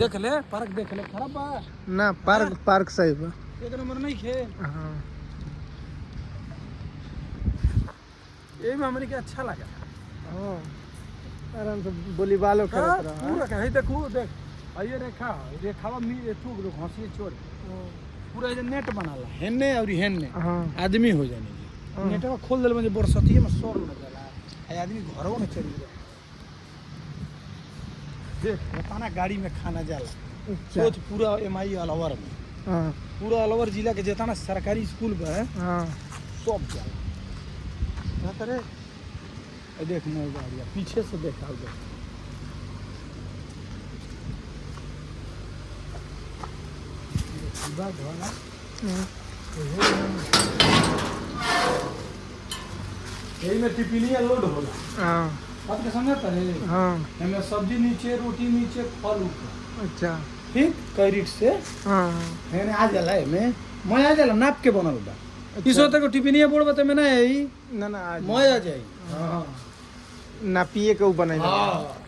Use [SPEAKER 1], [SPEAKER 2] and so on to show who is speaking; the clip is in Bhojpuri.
[SPEAKER 1] देख ले पार्क देख ले खराब बा
[SPEAKER 2] ना पार्क सही बा
[SPEAKER 1] एक नंबर नहीं खे
[SPEAKER 2] हां
[SPEAKER 1] ये में हमने के अच्छा लगा
[SPEAKER 2] हां आराम से वॉलीबॉल खेलत रहा
[SPEAKER 1] पूरा कहीं देखो देख आइए रेखावा मी तू लोग हंसी छोड़ पूरा ये नेट बनाला हेने और हेने आदमी हो जाने जी नेटवा खोल देल मुझे बरसतिये में सोर लग जाला है आदमी घरों में चली जाए देख बताना गाड़ी में खाना जाला सोच पूरा एमआई अलवर में
[SPEAKER 2] हां
[SPEAKER 1] पूरा अलवर जिला के जितना सरकारी स्कूल बा
[SPEAKER 2] हां
[SPEAKER 1] सब जाला ना करे ए देख मोर गाड़ी पीछे से देखा देख बात हो ना यही में टिफिनिया लोड होला
[SPEAKER 2] हां
[SPEAKER 1] बात के समझ है
[SPEAKER 2] हां
[SPEAKER 1] हमें सब्जी नीचे रोटी नीचे फल ऊपर
[SPEAKER 2] अच्छा
[SPEAKER 1] ठीक कैरेट से
[SPEAKER 2] हां
[SPEAKER 1] मैंने आ जाला है मैं आ जाला नाप के बनल बा इस होते को टिफिनिया बोर्ड बते में ना है
[SPEAKER 2] ना आज
[SPEAKER 1] मैं आ जाई हां
[SPEAKER 2] ना पिए के उ बनाई
[SPEAKER 1] हां